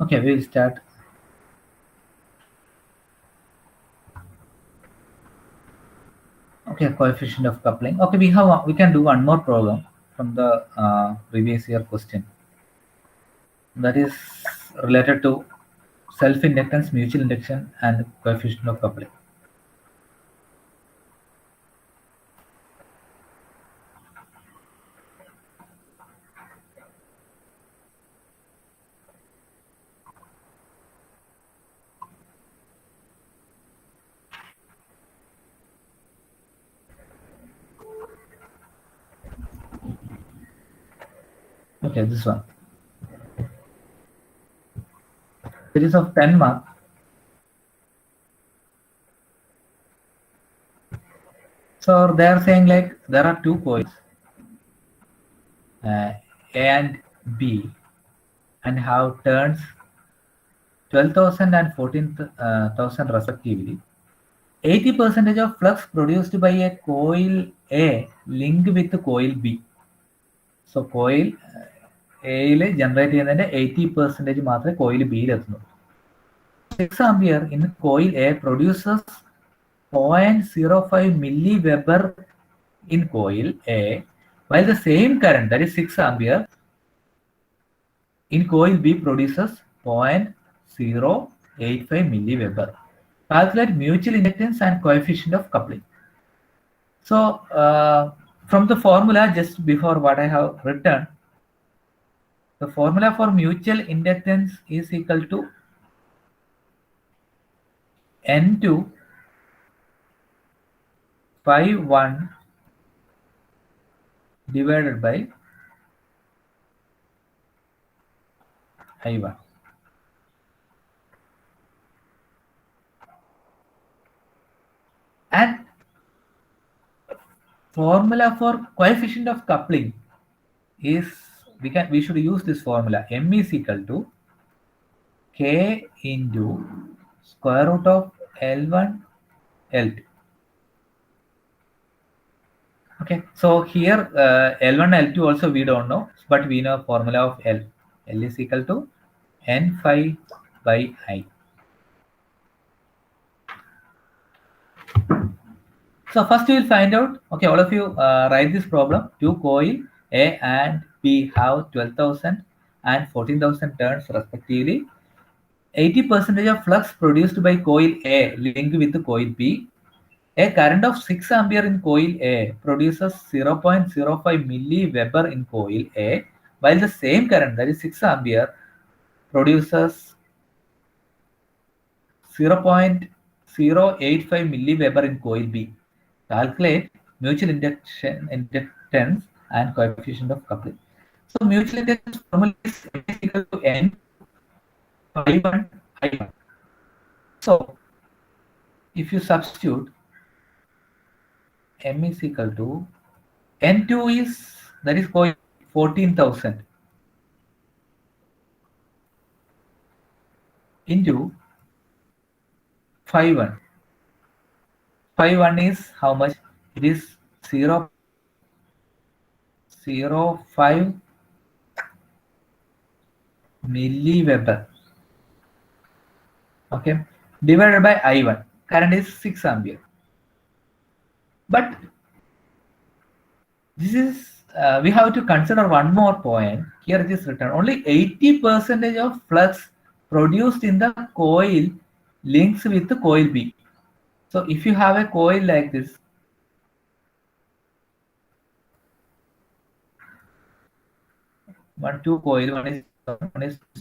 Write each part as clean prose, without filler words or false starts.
Okay, we'll start. Okay, coefficient of coupling. Okay, we can do one more problem from the previous year question that is related to self-inductance, mutual induction, and coefficient of coupling. Okay, this one. It is of 10 mark. So they are saying like there are two coils, A and B, and have turns 12,000 and 14,000 respectively. 80% of flux produced by a coil A linked with coil B. So coil എയിൽ generate ചെയ്യുന്നതിന്റെ 80% മാത്രമേ coil ബിയിൽ എത്തുന്നുള്ളൂ. 6 ampere in coil A produces 0.05 milliweber in coil A, while the same current, that is 6 ampere, in coil B produces 0.085 milliweber. Calculate mutual inductance and coefficient of coupling. So from the formula just before what I have written, the formula for mutual inductance is equal to N2 phi1 divided by I1. And formula for coefficient of coupling is we should use this formula. M is equal to K into square root of L1 L2. Okay, so here L1 L2 also we don't know, but we know formula of L. L is equal to N phi by I. So first we will find out, okay, all of you write this problem. Two coil A and B have 12,000 and 14,000 turns respectively. 80% of flux produced by coil A linked with coil B. A current of 6 ampere in coil A produces 0.05 milliweber in coil A, while the same current, that is 6 ampere, produces 0.085 milliweber in coil B. Calculate mutual inductance and coefficient of coupling. So mutual inductance formula is equal to N I1 I1. So if you substitute M is equal to N2 is, that is coil 14,000 into phi 1. Phi 1 is how much? It is 0.05 milliweber. Okay, divided by I1. Current is 6 ampere. But this is we have to consider one more point. Here it is written only 80% of flux produced in the coil links with the coil B. So if you have a coil like this, two coil, one is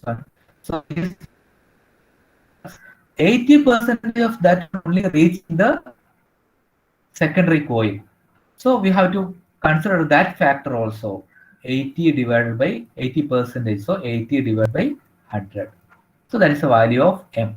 one. So 80% of that only reach the secondary coil. So we have to consider that factor also. 80 divided by 80%, so 80 divided by 100. So that is the value of M.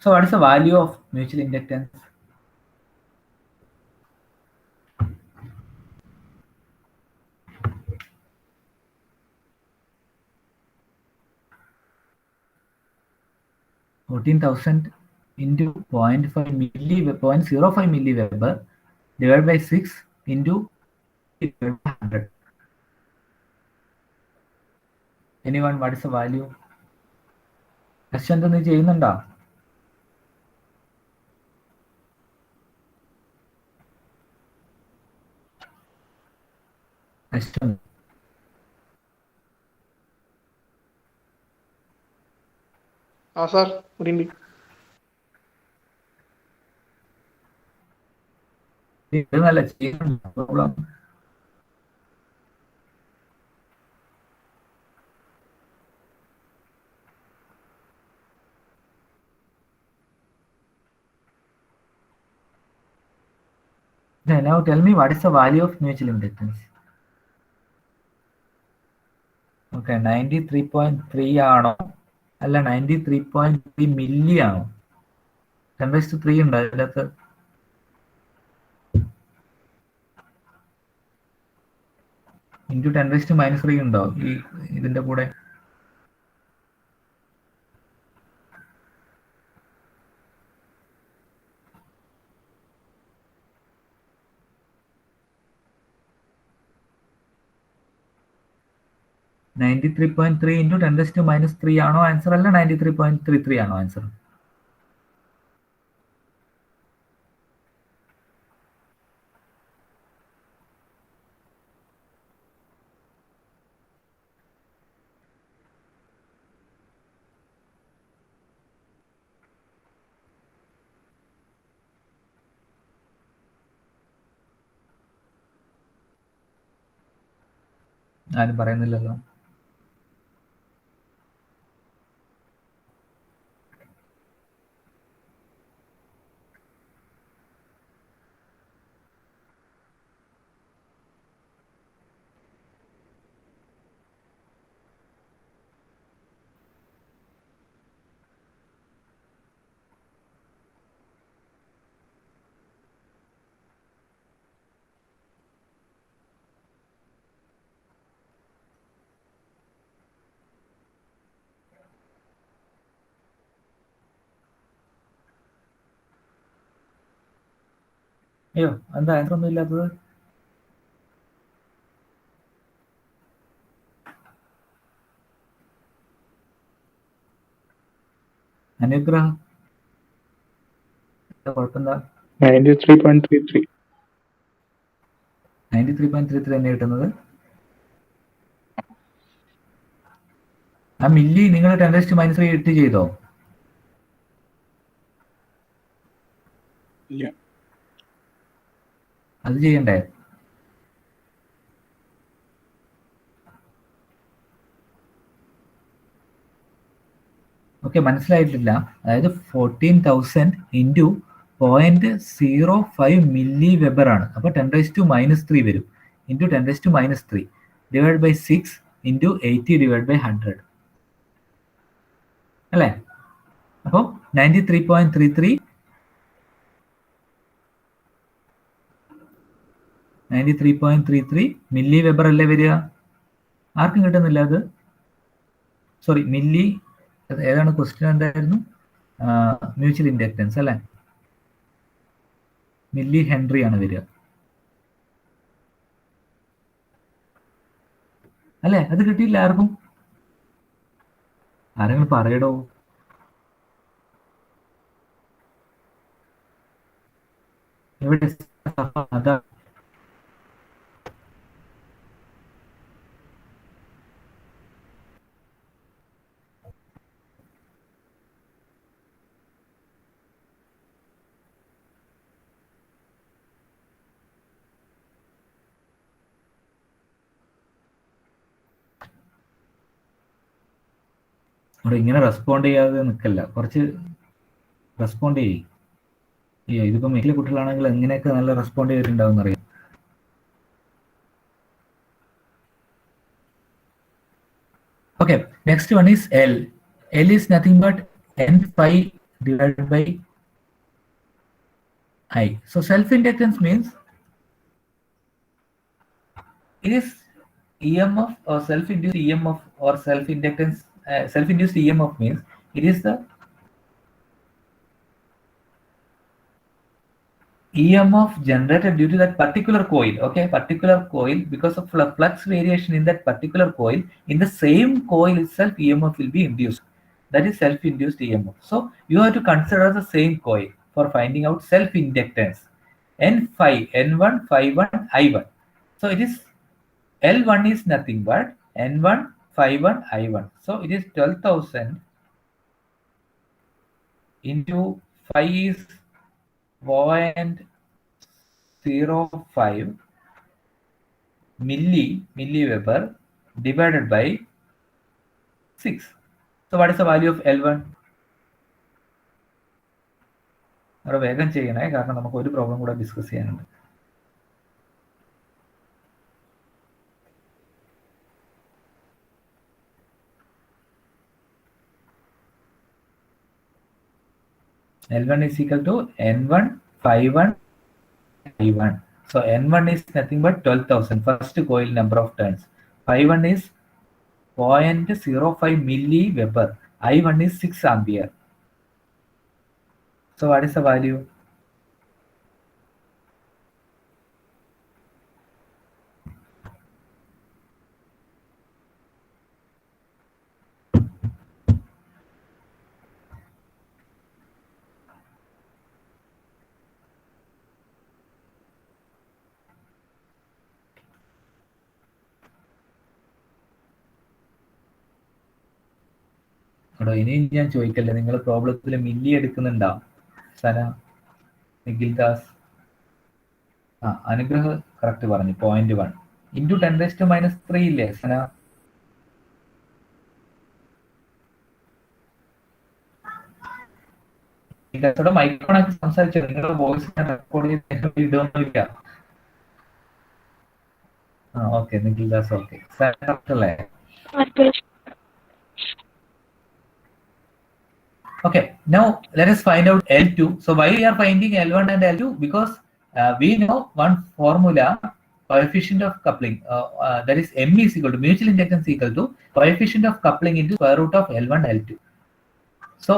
So what is the value of mutual inductance? (14,000) into 0.05 milliweber divided by 6 into 100. Anyone, what is the value? Question എന്തെന്ന് ചെയ്യുന്നുണ്ടോ? Question. sir, really. ഇത് നല്ല ചെയ്യുന്നുണ്ടോ problem? Now tell me what is the value of mutual inductance? Okay, 93.3 ആണോ അല്ല 93.3 milli ആണോ? 10⁻³ ഉണ്ടോ അതിനകത്ത്? ഇൻറ്റു 10⁻³ ഉണ്ടോ ഈ ഇതിന്റെ കൂടെ? (93.3 into 10⁻³ ആണോ ആൻസർ അല്ല 93.33 ആണോ ആൻസർ? ആരും പറയുന്നില്ലല്ലോ. അയ്യോ, എന്താ ആൻസർ ഒന്നും ഇല്ലാത്തത്? അനുഗ്രഹം കുഴപ്പമെന്താ? 93.33 തന്നെ കിട്ടുന്നത്. ആ മില്ലി നിങ്ങൾ 10⁻³ ഇട്ട് ചെയ്തോ? ഇല്ല. അത് ചെയ്യണ്ടേ? ഓക്കെ, മനസ്സിലായിട്ടില്ല. അതായത് 14,000 ഇൻറ്റു 0.05 മില്ലി വെബർ ആണ്. അപ്പോൾ 10⁻³ വരും. Into 10⁻³ divide by 6 into 80 divide by 100 അല്ലേ? അപ്പോൾ 93.33 മില്ലി വെബർ അല്ലേ വരിക? ആർക്കും കിട്ടുന്നില്ല അത്? സോറി, മില്ലി ഏതാണ് ക്വസ്റ്റ്യൻ എന്തായിരുന്നു? മ്യൂച്വൽ ഇൻഡക്റ്റൻസ് അല്ലേ? മില്ലി ഹെൻറി ആണ് വരിക അല്ലേ? അത് കിട്ടിയില്ല ആർക്കും? ആരെങ്കിലും പറയടോ. എവിടെ? അതാ അവിടെ ഇങ്ങനെ റെസ്പോണ്ട് ചെയ്യാതെ നിൽക്കല്ല, കുറച്ച് റെസ്പോണ്ട് ചെയ്യും. ഇതിപ്പോ വലിയ കുട്ടികളാണെങ്കിൽ എങ്ങനെയൊക്കെ നല്ല റെസ്പോണ്ട് ചെയ്തിട്ടുണ്ടാവും അറിയാം. Okay, next one is L. L is nothing but n phi divided by I. So self-inductance means it is EMF or self-induced EMF or self-inductance. Self-induced EMF means it is the EMF generated due to that particular coil. Okay, particular coil, because of flux variation in that particular coil, in the same coil itself, EMF will be induced. That is self-induced EMF. So you have to consider the same coil for finding out self-inductance. N5, N1, Phi1, I1. So it is L1 is nothing but N1, Phi1, I1. So it is 12,000 into phi is 0.05 milliweber divided by 6. So what is the value of L1? അവിടെ വേഗം ചെയ്യണേ, കാരണം നമുക്ക് ഒരു problem കൂടെ discuss ചെയ്യാനുണ്ട്. L1 is equal to N1 Phi1 I1. So N1 is nothing but 12,000, first coil number of turns. Phi1 is 0.05 milliweber. I1 is 6 ampere. So what is the value? ഇനിയും ഞാൻ ചോദിക്കല്ലേ, നിങ്ങൾ പ്രോബ്ലത്തിൽ മില്ലി എടുക്കുന്നുണ്ടോ? സന, Nikhil Das, Anugrah correct പറഞ്ഞു 0.1 into 10⁻³ ഇല്ലേ സന? മൈക്രോണാക്കി സംസാരിച്ചോ, നിങ്ങളുടെ voice ഞാൻ record ചെയ്ത് ഇടുകയൊന്നുമില്ല. Okay, Nikhil Das okay. Sana correct അല്ലേ? Okay, now let us find out L2. So why we are finding L1 and L2? Because we know one formula, coefficient of coupling, that is M is equal to mutual inductance equal to coefficient of coupling into square root of L1 L2. So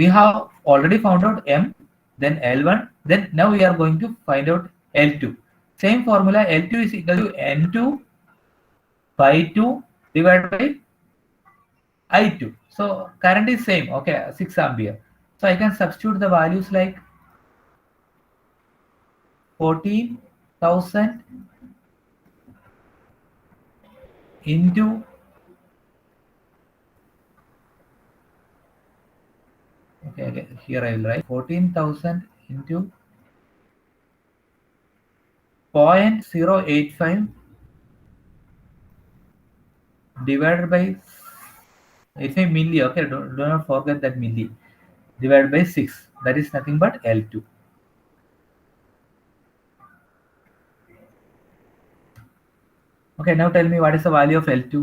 we have already found out M, then L1, then now we are going to find out L2. Same formula, L2 is equal to N2 Phi2 divided by I2. So current is same, okay, 6 ampere. So I can substitute the values like 14,000 into okay, here I will write 14,000 into 0.085 divided by 85 milli. Okay, do not forget that milli, divided by 6. That is nothing but L2. Okay, now tell me what is the value of L2?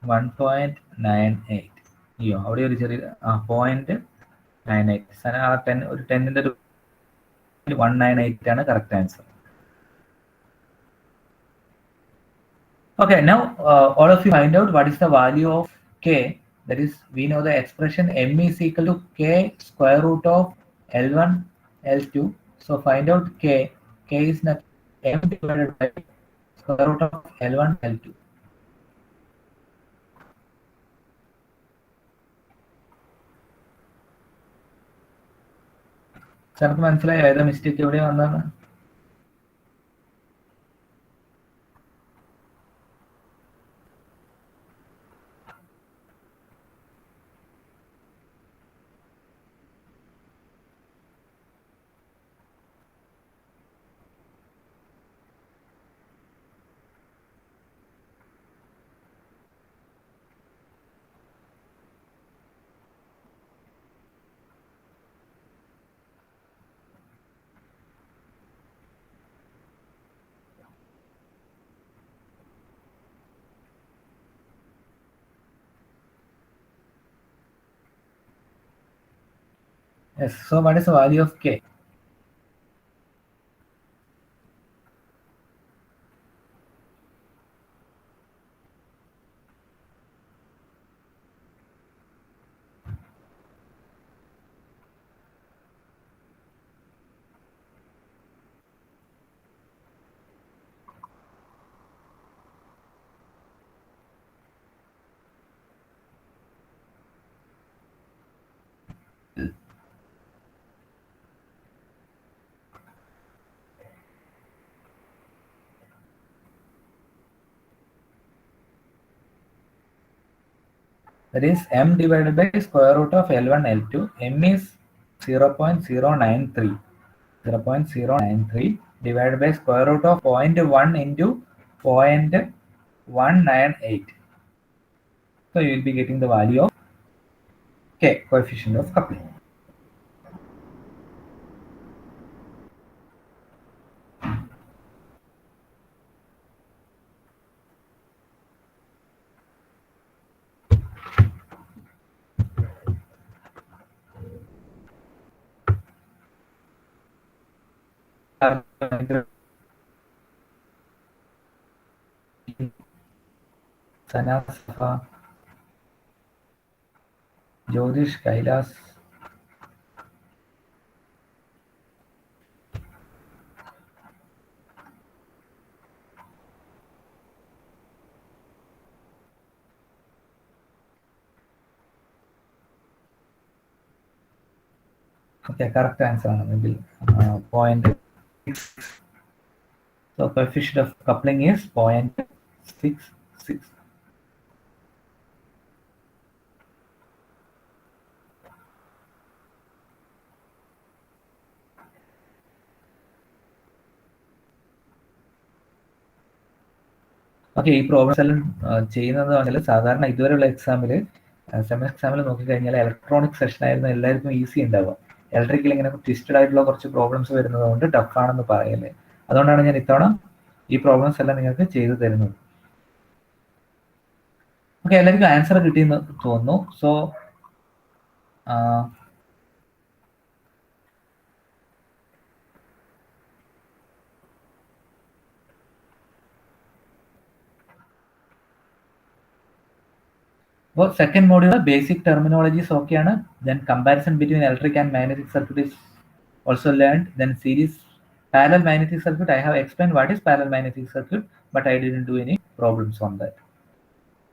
One 1.98. അയ്യോ, അവിടെ ഒരു ചെറിയ 0.98. സന ആ 10 ഒരു 10ന്റെ 198 ആണ് correct answer. Okay, now all of you find out what is the value of K. That is, we know the expression M is equal to K square root of L1 L2. So find out K. K is not M divided by square root of L1 L2. നമുക്ക് മനസ്സിലായോ ഏതാ mistake എവിടെ വന്നാണ്? Yes. So what is the value of K? That is m divided by square root of L1, L2. M is 0.093. 0.093 divided by square root of 0.1 into 0.198. So you will be getting the value of K, coefficient of coupling. Sana Safa, Jyotish Kailas. Okay, correct answer ആണ് maybe 0.6. So coefficient of coupling is 0.66. Okay, ഈ problems എല്ലാം ചെയ്യുന്നത് പറഞ്ഞാൽ സാധാരണ ഇതുവരെയുള്ള എക്സാമിൽ semester എക്സാമിൽ നോക്കിക്കഴിഞ്ഞാൽ ഇലക്ട്രോണിക് സെഷൻ ആയിരുന്നു എല്ലാവർക്കും ഈസി ഉണ്ടാവുക. ഇലക്ട്രിക്കൽ ഇങ്ങനെ ട്വിസ്റ്റഡ് ആയിട്ടുള്ള കുറച്ച് പ്രോബ്ലംസ് വരുന്നത് കൊണ്ട് ടഫ് ആണെന്ന് പറയല്ലേ. അതുകൊണ്ടാണ് ഞാൻ ഇത്തവണ ഈ പ്രോബ്ലംസ് എല്ലാം നിങ്ങൾക്ക് ചെയ്തു തരുന്നത്. ഓക്കെ, എല്ലാവർക്കും ആൻസർ കിട്ടിയെന്ന് തോന്നുന്നു. സോ അപ്പോൾ സെക്കൻഡ് മോഡ്യൂൾ ബേസിക് ടെർമിനോളജീസ് ഓക്കെയാണ്. Then comparison between electric and magnetic circuit is also learned. Then series parallel magnetic circuit, I have explained what is parallel magnetic circuit, but I didn't do any problems on that.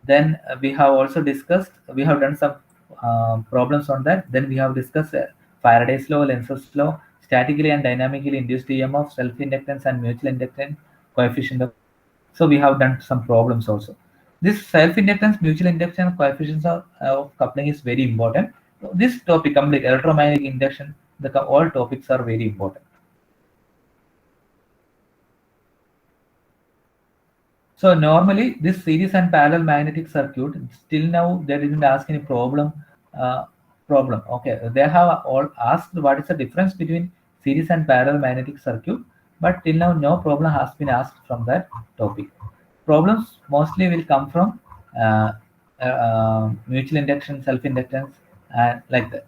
Then we have also discussed, we have done some problems on that. Then we have discussed Faraday's law, Lenz's law, statically and dynamically induced EMF, self-inductance and mutual inductance coefficient of. So we have done some problems also. This self-inductance, mutual inductance coefficients of coupling is very important. So this topic, complete electromagnetic induction, all topics are very important. So normally this series and parallel magnetic circuit, still now they didn't ask any problem. Okay, they have all asked what is the difference between series and parallel magnetic circuit, but till now no problem has been asked from that topic. Problems mostly will come from mutual induction, self-inductance, and like that.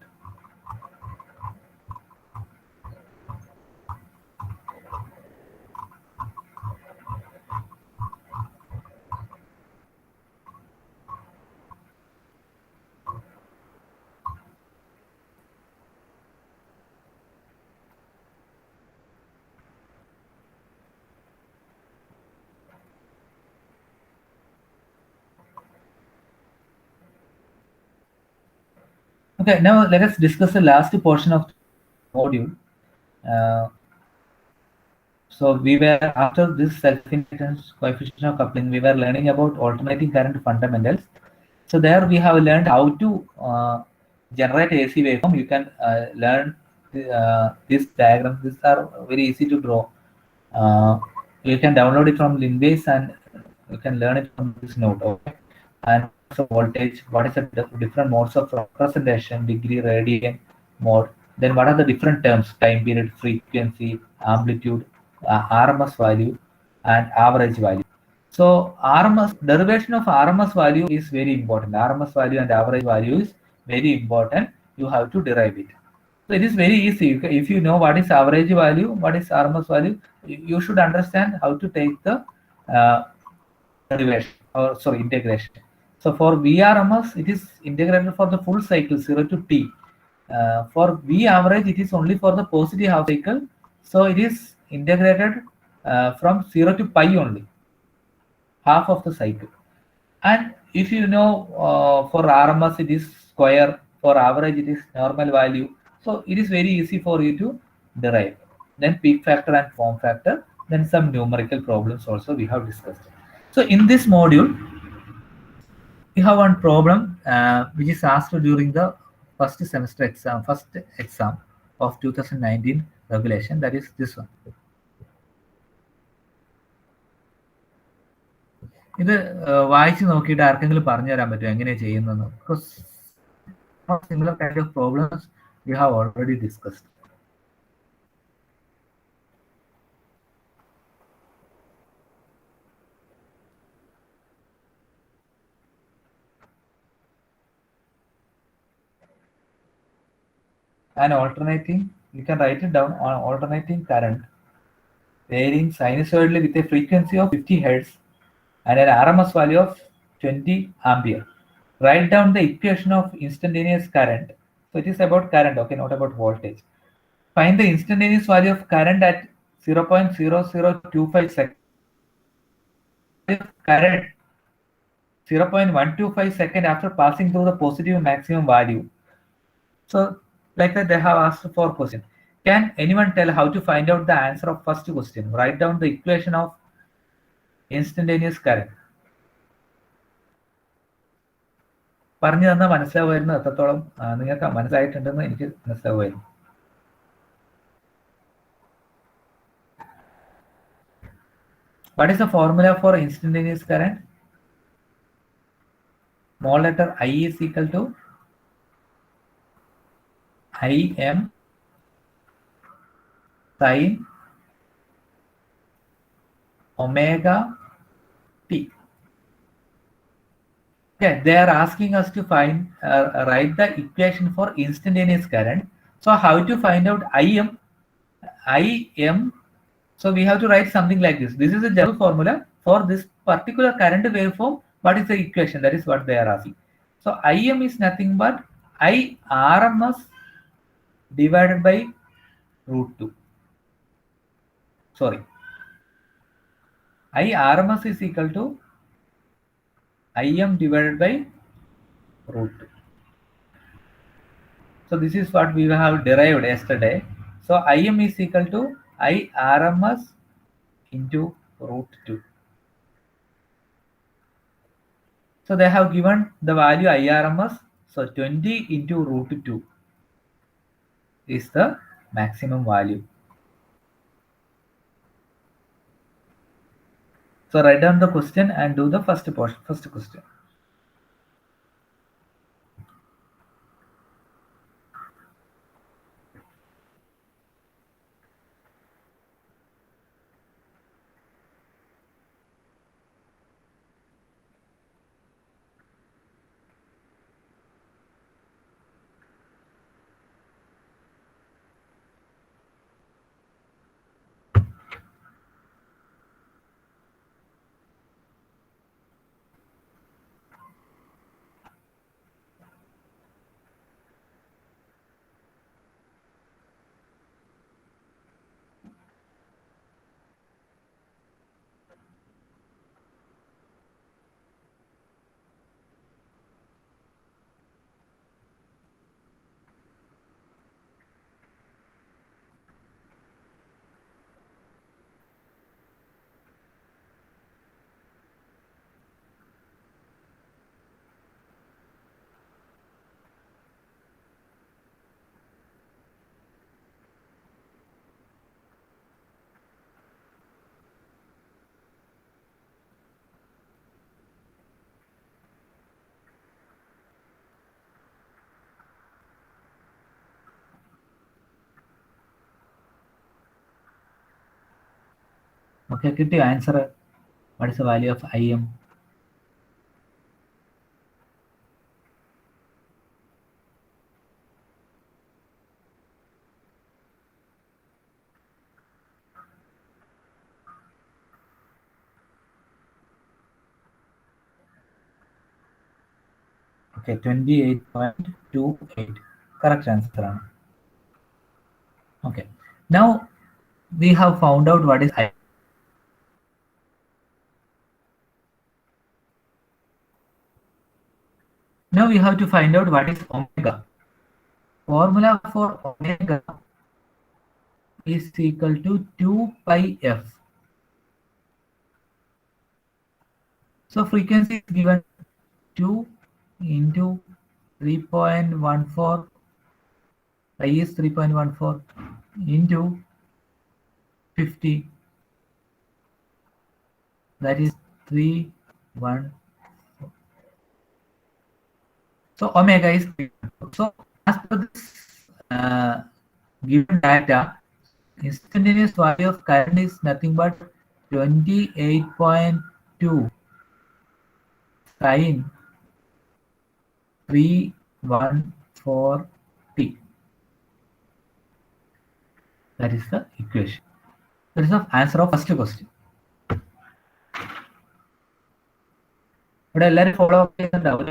Okay, now let us discuss the last portion of the module. So we were, after this self-inductance coefficient of coupling, we were learning about alternating current fundamentals. So there we have learned how to generate AC waveform. You can learn this diagram. These are very easy to draw. You can download it from Linbase and you can learn it from this note. Okay? And so voltage, what is the different modes of representation, degree, radian mode. Then what are the different terms, time period, frequency, amplitude, RMS value, and average value. So RMS, derivation of RMS value is very important. RMS value and average value is very important. You have to derive it. So it is very easy. If you know what is average value, what is RMS value, you should understand how to take the derivation, or sorry, integration. So for VRMS, it is integrated for the full cycle 0 to T. For V average, it is only for the positive half cycle. So it is integrated from 0 to pi only, half of the cycle. And if you know for RMS it is square, for average it is normal value. So it is very easy for you to derive. Then peak factor and form factor, then some numerical problems also we have discussed. So in this module, we have one problem which is asked during the first exam of 2019 regulation, that is this one. ഇത് വായിച്ച് നോക്കിയിട്ട് ആർക്കെങ്കിലും പറഞ്ഞു തരാൻ പറ്റുമോ എങ്ങനെയാണ് ചെയ്യുന്നതെന്ന്? Because similar kind of problems we have already discussed. And alternating, you can write it down on alternating current varying sinusoidally with a frequency of 50 Hz and an RMS value of 20 ampere. Write down the equation of instantaneous current. So it is about current, okay, not about voltage. Find the instantaneous value of current at 0.0025 seconds. Current 0.125 seconds after passing through the positive maximum value. So like that they have asked for question. Can anyone tell how to find out the answer of first question? Write down the equation of instantaneous current. പറഞ്ഞു തന്നാൽ മനസ്സിലാവുമായിരുന്നു എത്രത്തോളം നിങ്ങൾക്ക് മനസ്സിലായിട്ടുണ്ടെന്ന് എനിക്ക് മനസ്സിലാവുമായിരുന്നു. What is the formula for instantaneous current? Small letter I is equal to Im sin omega t. Okay, they are asking us to find write the equation for instantaneous current. So how to find out Im? So we have to write something like this. This is a general formula for this particular current waveform. What is the equation? That is what they are asking. So Im is nothing but IRMS divided by root 2. Sorry. IRMS is equal to Im divided by root 2. So this is what we have derived yesterday. So Im is equal to IRMS into root 2. So they have given the value IRMS. So 20 into root 2 is the maximum value. So write down the question and do the first question. Okay, get the answer. What is the value of Im? Okay, 28.28. Correct answer. Okay. Now we have found out what is I. Now we have to find out what is omega. Formula for omega is equal to 2 pi f. So frequency is given 2 into 3.14. Pi is 3.14 into 50. That is 3.1. So omega is 3.4. So as per this given data, instantaneous value of current is nothing but 28.2 sine 314t. That is the equation. That is the answer of first question. ഇവിടെ എല്ലാവരും follow up ചെയ്യുന്നുണ്ടാവും.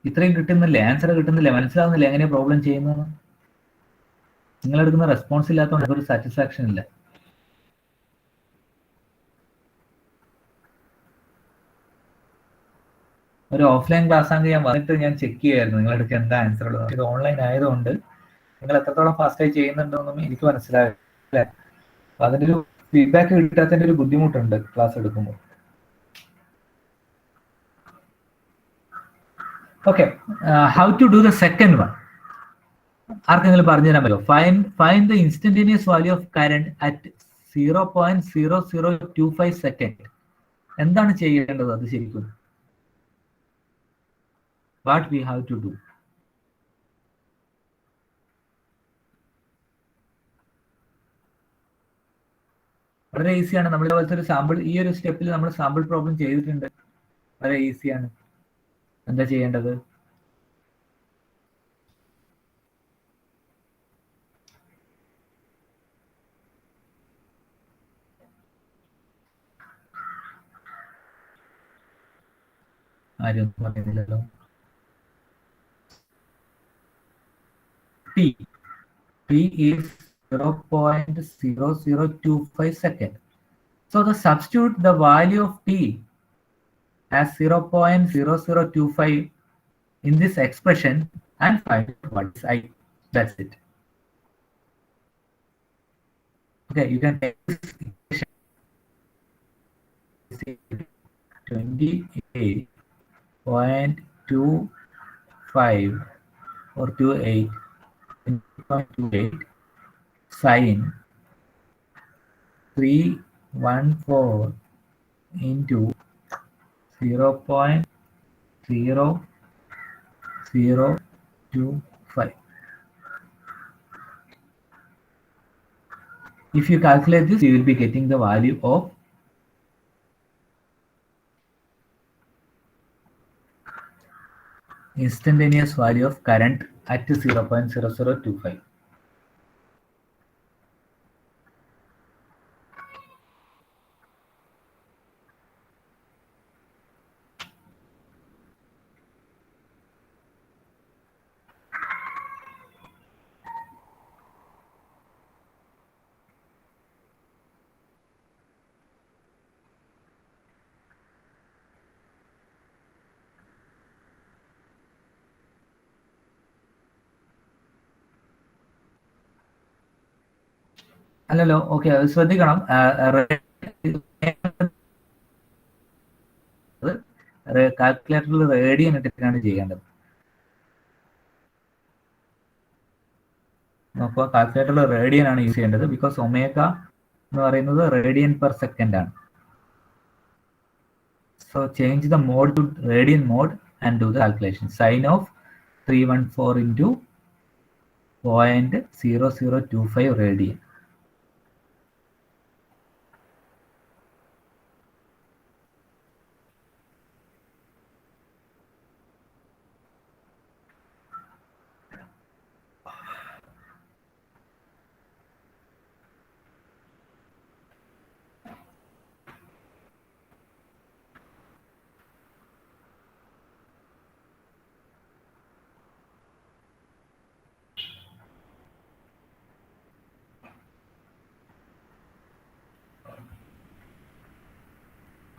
ഇത്രയും കിട്ടുന്നില്ലേ, answer കിട്ടുന്നില്ലേ, മനസ്സിലാവുന്നില്ല എങ്ങനെയാ problem ചെയ്യുന്നത്? നിങ്ങളെടുക്കുന്ന response ഇല്ലാത്തതുകൊണ്ട് ഒരു satisfaction ഇല്ല. ഒരു ഓഫ്ലൈൻ ക്ലാസ് ആണെങ്കിൽ ഞാൻ വന്നിട്ട് ഞാൻ ചെക്ക് ചെയ്യുമായിരുന്നു നിങ്ങളെടുത്ത് എന്താ ആൻസർ ഉള്ളത്. ഇത് ഓൺലൈൻ ആയതുകൊണ്ട് നിങ്ങൾ എത്രത്തോളം ഫാസ്റ്റായി ചെയ്യുന്നുണ്ടോന്നും എനിക്ക് മനസ്സിലാവില്ല. അല്ലേ? അപ്പൊ അതിൻ്റെ ഒരു ഫീഡ്ബാക്ക് കിട്ടാത്തതിൻ്റെ ഒരു ബുദ്ധിമുട്ടുണ്ട് ക്ലാസ് എടുക്കുമ്പോൾ. Okay, how to do the second one? ആർക്കെങ്കിലും പറഞ്ഞു തരാൻ പറ്റുമോ? Find the instantaneous value of current at 0.0025 second. എന്താണ് ചെയ്യേണ്ടത് അത് ശരിക്കും? What we have to do? വളരെ ഈസിയാണ്. നമ്മൾ ഇതുപോലത്തെ ഒരു സാമ്പിൾ, ഈ ഒരു സ്റ്റെപ്പിൽ നമ്മൾ സാമ്പിൾ പ്രോബ്ലം ചെയ്തിട്ടുണ്ട്. വളരെ ഈസിയാണ്. എന്താ ചെയ്യേണ്ടത്? ആരും പറയുന്നില്ലല്ലോ. T is 0.0025 second. So the substitute the value of T as 0.0025 in this expression and find what is I. That's it. Okay, you can take this equation 28.25 or 28 sine 314 into 0.0025. If you calculate this, you will be getting the value of instantaneous value of current at 0.0025. അല്ലല്ലോ, okay, ശ്രദ്ധിക്കണം. കാൽക്കുലേറ്ററിൽ radian ഇട്ടിട്ടാണ് ചെയ്യേണ്ടത്. അപ്പോൾ കാൽക്കുലേറ്ററിൽ radian ആണ് use ചെയ്യേണ്ടത്. Because omega എന്ന് പറയുന്നത് റേഡിയൻ പെർ സെക്കൻഡ് ആണ്. So change the mode to radian mode and do the calculation. Sine of 314 into 0.0025 radian.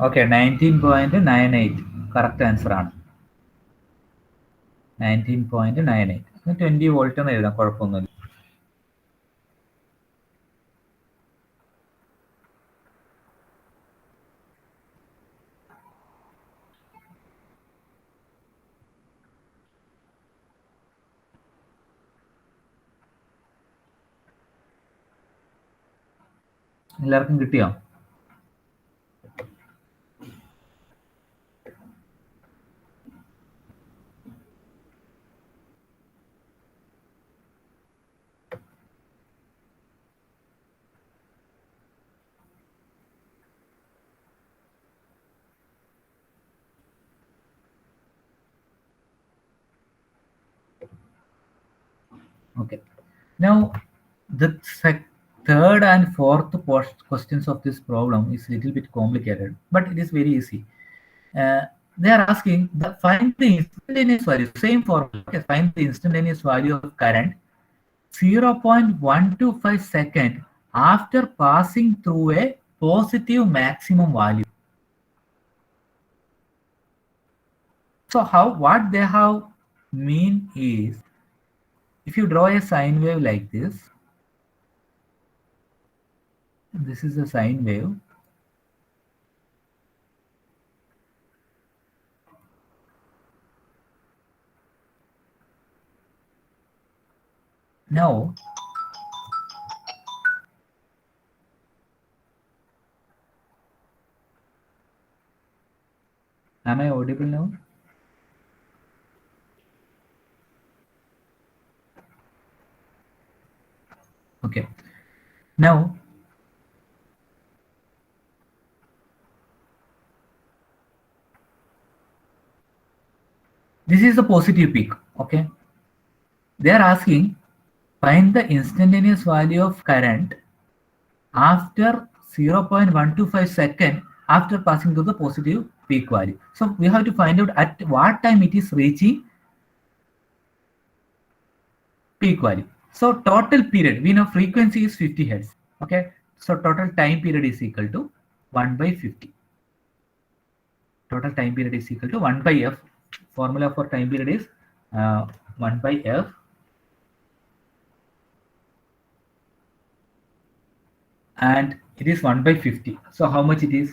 Okay 19.98 correct answer ആണ്. 19.98 20 വോൾട്ട് എന്ന് എഴുതാം, കുഴപ്പമൊന്നുമില്ല. എല്ലാവർക്കും കിട്ടിയോ? Okay. Now, the third and fourth questions of this problem is a little bit complicated, but it is very easy. They are asking find the instantaneous value, same formula. Okay, find the instantaneous value of current 0.125 second after passing through a positive maximum value. So what they have mean is, if you draw a sine wave like this is a sine wave. Now, am I audible now? Okay. Now, this is the positive peak. Okay. They are asking find the instantaneous value of current after 0.125 second after passing through the positive peak value. So we have to find out at what time it is reaching peak value. So total period, we know frequency is 50 hertz. Okay. So total time period is equal to 1 by 50. Total time period is equal to 1 by f. Formula for time period is 1 by f. And it is 1 by 50. So how much it is?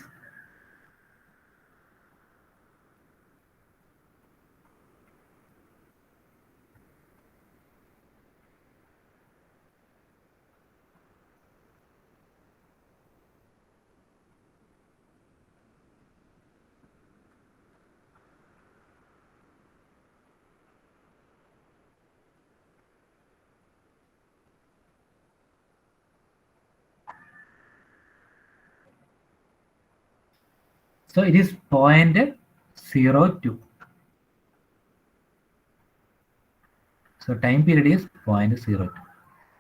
So it is 0.02. So time period is 0.02.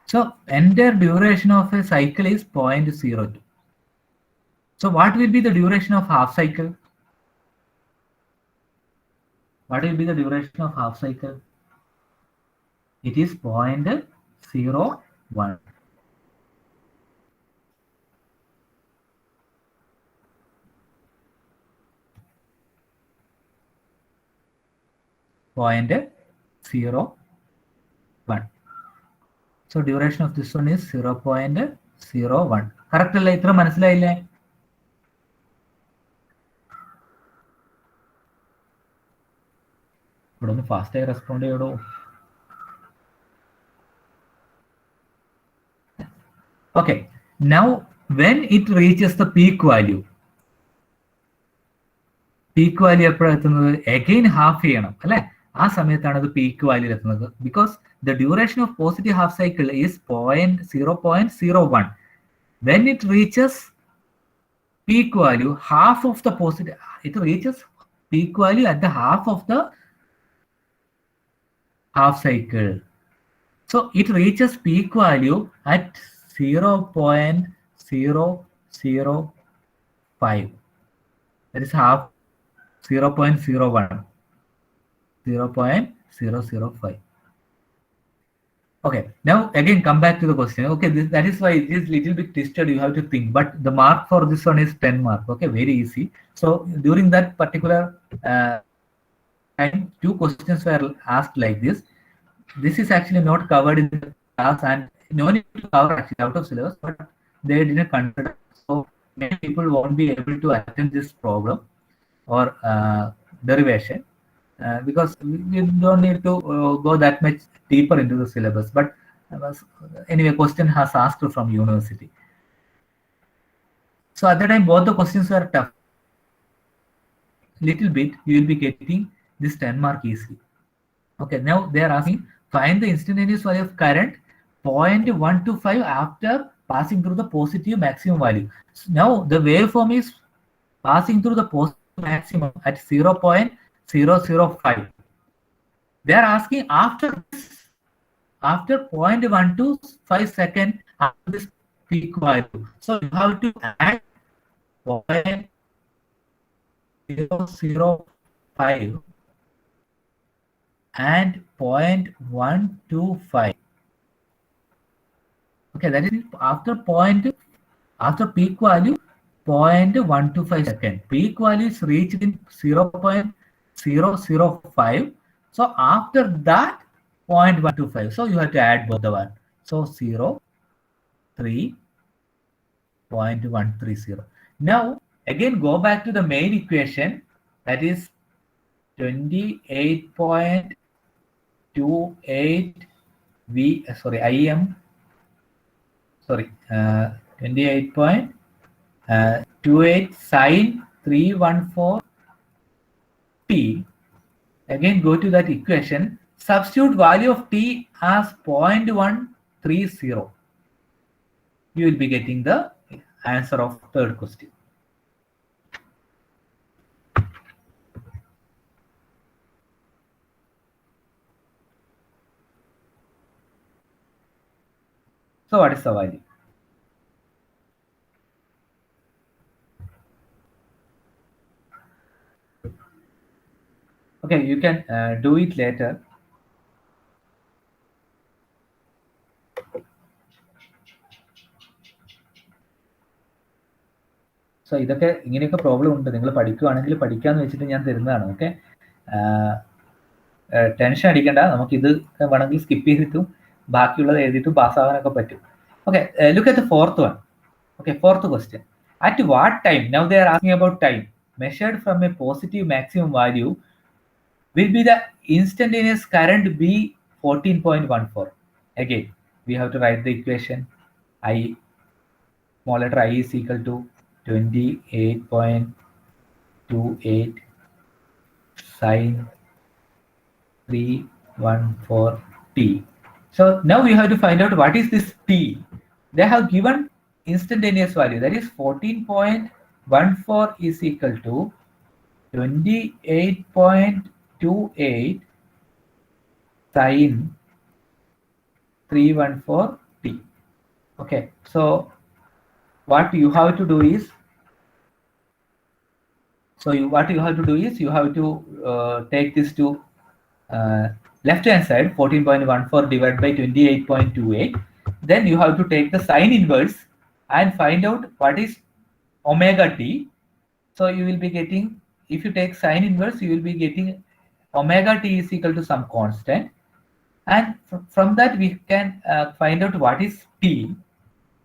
So entire duration of a cycle is 0.02. So what will be the duration of half cycle? What will be the duration of half cycle? It is 0.01. Point 0.01. So duration of this one is 0.01. Correct അല്ലേ? ഇത്ര മനസ്സിലായില്ലേ? ഇവിടെ ഒന്ന് ഫാസ്റ്റായി respond ചെയ്യടോ. Okay. Now when it reaches the peak value എപ്പോഴാണ് എത്തുന്നത്? Again half ചെയ്യണം അല്ലെ? ആ സമയത്താണ് അത് പീക്ക് വാല്യൂ എത്തുന്നത്. Because the duration of positive half cycle is 0.01. When it reaches peak value, half of the positive, it reaches peak value at the half of the half cycle. So it reaches peak value at 0.005. That is half 0.01. 0.005. Okay, now again come back to the question. Okay, that is why it is little bit twisted. You have to think, but the mark for this one is 10 mark. Okay, very easy. So during that particular time, 2 questions were asked like this. This is actually not covered in the class and no need to cover actually out of syllabus, but they didn't consider. So many people won't be able to attend this problem or derivation because we don't need to go that much deeper into the syllabus. But anyway, question has asked from university. So at the time, both the questions were tough. Little bit, you will be getting this 10 mark easily. Okay, now they are asking find the instantaneous value of current 0.125 after passing through the positive maximum value. So now the waveform is passing through the positive maximum at 0.005. They are asking after 0.125 second after this peak value. So you have to add 0.005 and 0.125. Okay, that is after peak value 0.125 second. Peak value is reached in 0.005. So after that 0.125. So you have to add both the one. So 0.130. Now again go back to the main equation, that is 28.28 IM 28.28 sine 314 t. Again go to that equation, substitute value of t as 0.130. You will be getting the answer of third question. So what is the value? Okay, you can do it later. So ഇതൊക്കെ ഇങ്ങനെയൊക്കെ problem ഉണ്ട്. നിങ്ങൾ പഠിക്കുകയാണെങ്കിൽ പഠിക്കാമെന്ന് വെച്ചിട്ട് ഞാൻ തരുന്നതാണ്. Okay, tension അടിക്കേണ്ട. നമുക്കിത് വേണമെങ്കിൽ സ്കിപ്പ് ചെയ്തിട്ടും ബാക്കിയുള്ളത് എഴുതിയിട്ടും പാസ്സാകാനൊക്കെ പറ്റും. Okay, look at the fourth one. Okay, fourth question. At what time, now they are asking about time, measured from a positive maximum value, will be the instantaneous current be 14.14? Again, we have to write the equation. Small letter I is equal to 28.28 sine 314 t. So now we have to find out what is this t. They have given instantaneous value, that is 14.14 is equal to 28.28 sine 314 t. Okay, so what you have to do is, you have to take this to left hand side, 14.14 divided by 28.28. Then you have to take the sine inverse and find out what is omega t. So you will be getting, if you take sine inverse, you will be getting omega t is equal to some constant, and from that we can find out what is t.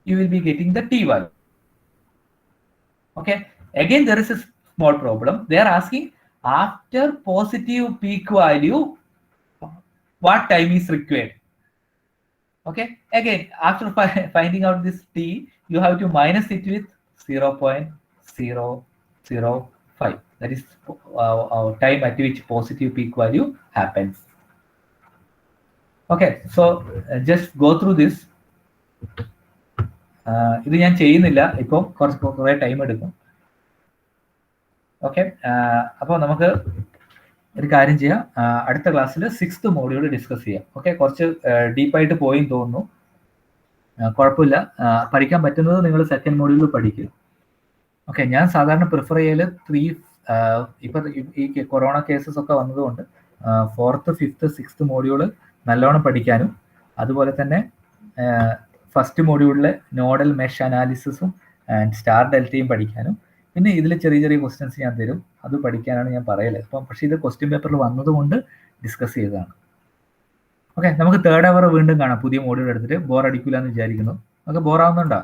You will be getting the t value. Okay, again there is a small problem. They are asking after positive peak value what time is required. Okay, again after finding out this t, you have to minus it with 0.005. That is our time at which positive peak value happens. Okay, so just go through this. ഇത് ഞാൻ ചെയ്യുന്നില്ല, ഇപ്പോൾ കുറേ time എടുക്കും. Okay, അപ്പോൾ നമുക്ക് ഒരു കാര്യം ചെയ്യാം, അടുത്ത ക്ലാസ്സിൽ 6th മോഡ്യൂൾ ഡിസ്കസ് ചെയ്യാം. ഓക്കെ, കുറച്ച് ഡീപ്പായിട്ട് പോയി തോന്നുന്നു. കുഴപ്പമില്ല, പഠിക്കാൻ പറ്റുന്നത് നിങ്ങൾ 2nd മോഡ്യൂളിൽ പഠിക്കും. ഓക്കെ, ഞാൻ സാധാരണ പ്രിഫർ ചെയ്യല് ഇപ്പൊ ഈ കൊറോണ കേസസ് ഒക്കെ വന്നതുകൊണ്ട് 4th 5th 6th മോഡ്യൂള് നല്ലോണം പഠിക്കാനും അതുപോലെ തന്നെ ഫസ്റ്റ് മൊഡ്യൂളിലെ നോഡൽ മെഷ് അനാലിസിസും ആൻഡ് സ്റ്റാർ ഡെൽറ്റയും പഠിക്കാനും, പിന്നെ ഇതിൽ ചെറിയ ചെറിയ ക്വസ്റ്റ്യൻസ് ഞാൻ തരും, അത് പഠിക്കാനാണ് ഞാൻ പറയല്. അപ്പം പക്ഷേ ഇത് ക്വസ്റ്റ്യൻ പേപ്പറിൽ വന്നതുകൊണ്ട് ഡിസ്കസ് ചെയ്തതാണ്. ഓക്കെ, നമുക്ക് തേർഡ് അവർ വീണ്ടും കാണാം പുതിയ മോഡ്യൂൾ എടുത്തിട്ട്. ബോർ അടിക്കില്ല എന്ന് വിചാരിക്കുന്നു. നമുക്ക് ബോർ ആവുന്നുണ്ടോ?